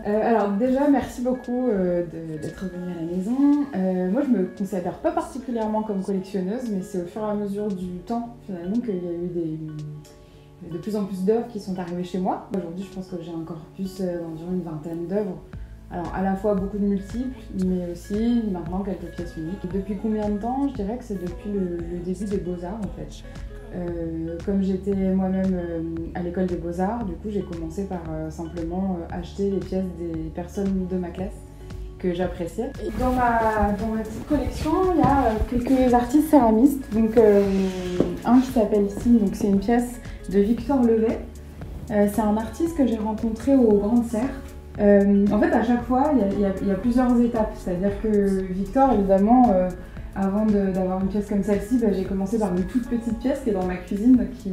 Alors déjà, merci beaucoup d'être venue à la maison. Moi, je me considère pas particulièrement comme collectionneuse, mais c'est au fur et à mesure du temps, finalement, qu'il y a eu de plus en plus d'œuvres qui sont arrivées chez moi. Aujourd'hui, je pense que j'ai un corpus d'environ une vingtaine d'œuvres. Alors, à la fois beaucoup de multiples, mais aussi maintenant quelques pièces uniques. Et depuis combien de temps? Je dirais que c'est depuis le début des Beaux-Arts, en fait. Comme j'étais moi-même à l'école des Beaux-Arts, du coup j'ai commencé par simplement acheter les pièces des personnes de ma classe que j'appréciais. Dans ma petite collection, il y a quelques artistes céramistes. Donc un qui s'appelle ici, donc c'est une pièce de Victor Levet. C'est un artiste que j'ai rencontré aux Grandes Serres. En fait, à chaque fois, il y a plusieurs étapes. C'est-à-dire que Victor, évidemment, avant d'avoir une pièce comme celle-ci, j'ai commencé par une toute petite pièce qui est dans ma cuisine, qui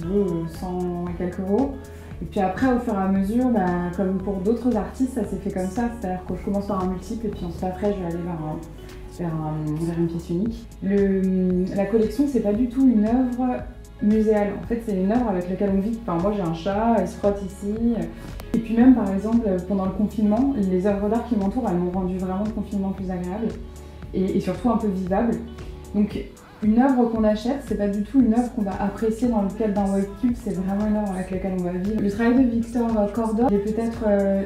vaut 100 et quelques euros. Et puis après, au fur et à mesure, comme pour d'autres artistes, ça s'est fait comme ça. C'est-à-dire que je commence par un multiple et puis ensuite après, je vais aller vers une pièce unique. La collection, c'est pas du tout une œuvre muséale. En fait, c'est une œuvre avec laquelle on vit. Enfin, moi, j'ai un chat, il se frotte ici. Et puis même, par exemple, pendant le confinement, les œuvres d'art qui m'entourent, elles m'ont rendu vraiment le confinement plus agréable. Et surtout un peu vivable. Donc une œuvre qu'on achète, c'est pas du tout une œuvre qu'on va apprécier dans le cadre d'un white cube, c'est vraiment une œuvre avec laquelle on va vivre. Le travail de Victor Cordor est peut-être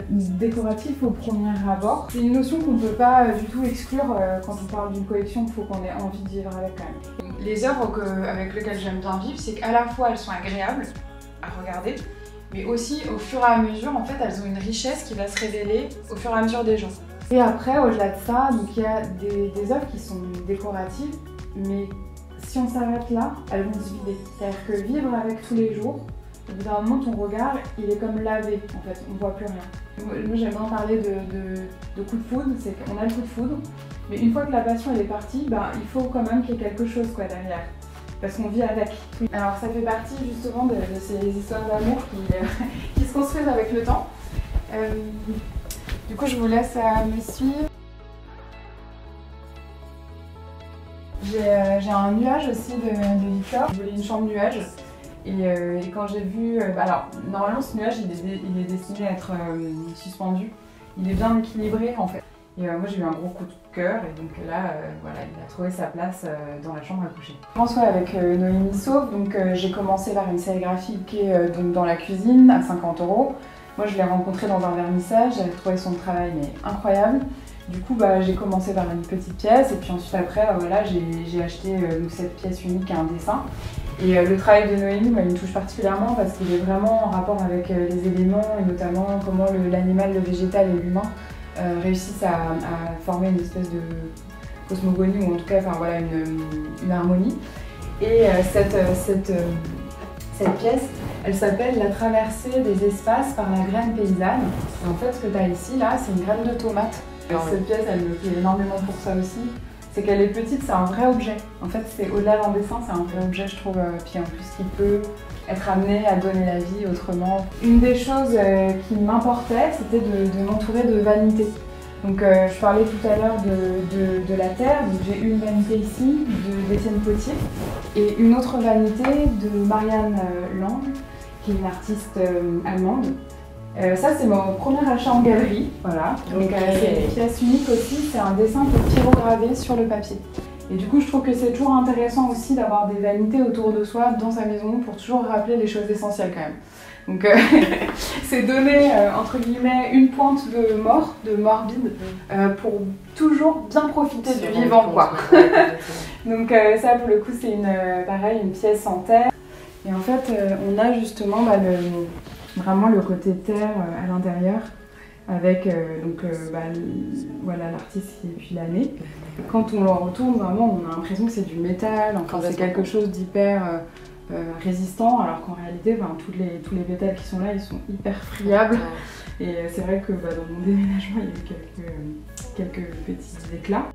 décoratif au premier abord. C'est une notion qu'on ne peut pas du tout exclure quand on parle d'une collection, il faut qu'on ait envie de vivre avec quand même. Les œuvres avec lesquelles j'aime bien vivre, c'est qu'à la fois elles sont agréables à regarder, mais aussi au fur et à mesure, en fait, elles ont une richesse qui va se révéler au fur et à mesure des jours. Et après, au-delà de ça, il y a des œuvres qui sont décoratives, mais si on s'arrête là, elles vont se vider. C'est-à-dire que vivre avec tous les jours, au bout d'un moment, ton regard, il est comme lavé, en fait, on ne voit plus rien. Moi, j'aime bien parler de coup de foudre, c'est qu'on a le coup de foudre, mais une fois que la passion elle est partie, il faut quand même qu'il y ait quelque chose derrière, parce qu'on vit avec. Alors ça fait partie justement de ces histoires d'amour qui se construisent avec le temps. Du coup, je vous laisse me suivre. J'ai un nuage aussi de Victor. Je voulais une chambre nuage. Et quand j'ai vu... alors, normalement, ce nuage, il est destiné à être suspendu. Il est bien équilibré, en fait. Et moi, j'ai eu un gros coup de cœur. Et donc là, voilà, il a trouvé sa place dans la chambre à coucher. Je commence avec Noémie Sauve. Donc, j'ai commencé par une sérigraphie qui est donc, dans la cuisine, à 50 €. Moi, je l'ai rencontrée dans un vernissage, j'avais trouvé son travail mais incroyable. Du coup, j'ai commencé par une petite pièce et puis ensuite après, voilà, j'ai acheté cette pièce unique à un dessin. Et le travail de Noémie, il me touche particulièrement parce qu'il est vraiment en rapport avec les éléments et notamment comment l'animal, le végétal et l'humain réussissent à former une espèce de cosmogonie ou en tout cas, voilà, une harmonie. Et cette pièce, elle s'appelle La traversée des espaces par la graine paysanne. Et en fait, ce que tu as ici, là, c'est une graine de tomate. Cette pièce, elle me plaît énormément pour ça aussi. C'est qu'elle est petite, c'est un vrai objet. En fait, c'est au-delà d'un dessin, c'est un vrai objet, je trouve. Puis en plus, qui peut être amené à donner la vie autrement. Une des choses qui m'importait, c'était de m'entourer de vanité. Donc je parlais tout à l'heure de la terre, donc j'ai une vanité ici d'Étienne Potier et une autre vanité de Marianne Lang, qui est une artiste allemande. Ça c'est mon premier achat en galerie, voilà. Donc c'est une pièce unique aussi, c'est un dessin pyrogravé sur le papier. Et du coup je trouve que c'est toujours intéressant aussi d'avoir des vanités autour de soi dans sa maison pour toujours rappeler les choses essentielles quand même. Donc c'est donner entre guillemets une pointe de mort, de morbide, pour toujours bien profiter du vivant quoi. Donc ça pour le coup c'est pareil, une pièce en terre. Et en fait on a justement vraiment le côté terre à l'intérieur avec voilà l'artiste qui est depuis l'année. Quand on le retourne vraiment on a l'impression que c'est du métal, enfin c'est quelque chose d'hyper résistant, alors qu'en réalité tous les pétales qui sont là ils sont hyper friables. Et c'est vrai que dans mon déménagement il y a eu quelques petits éclats.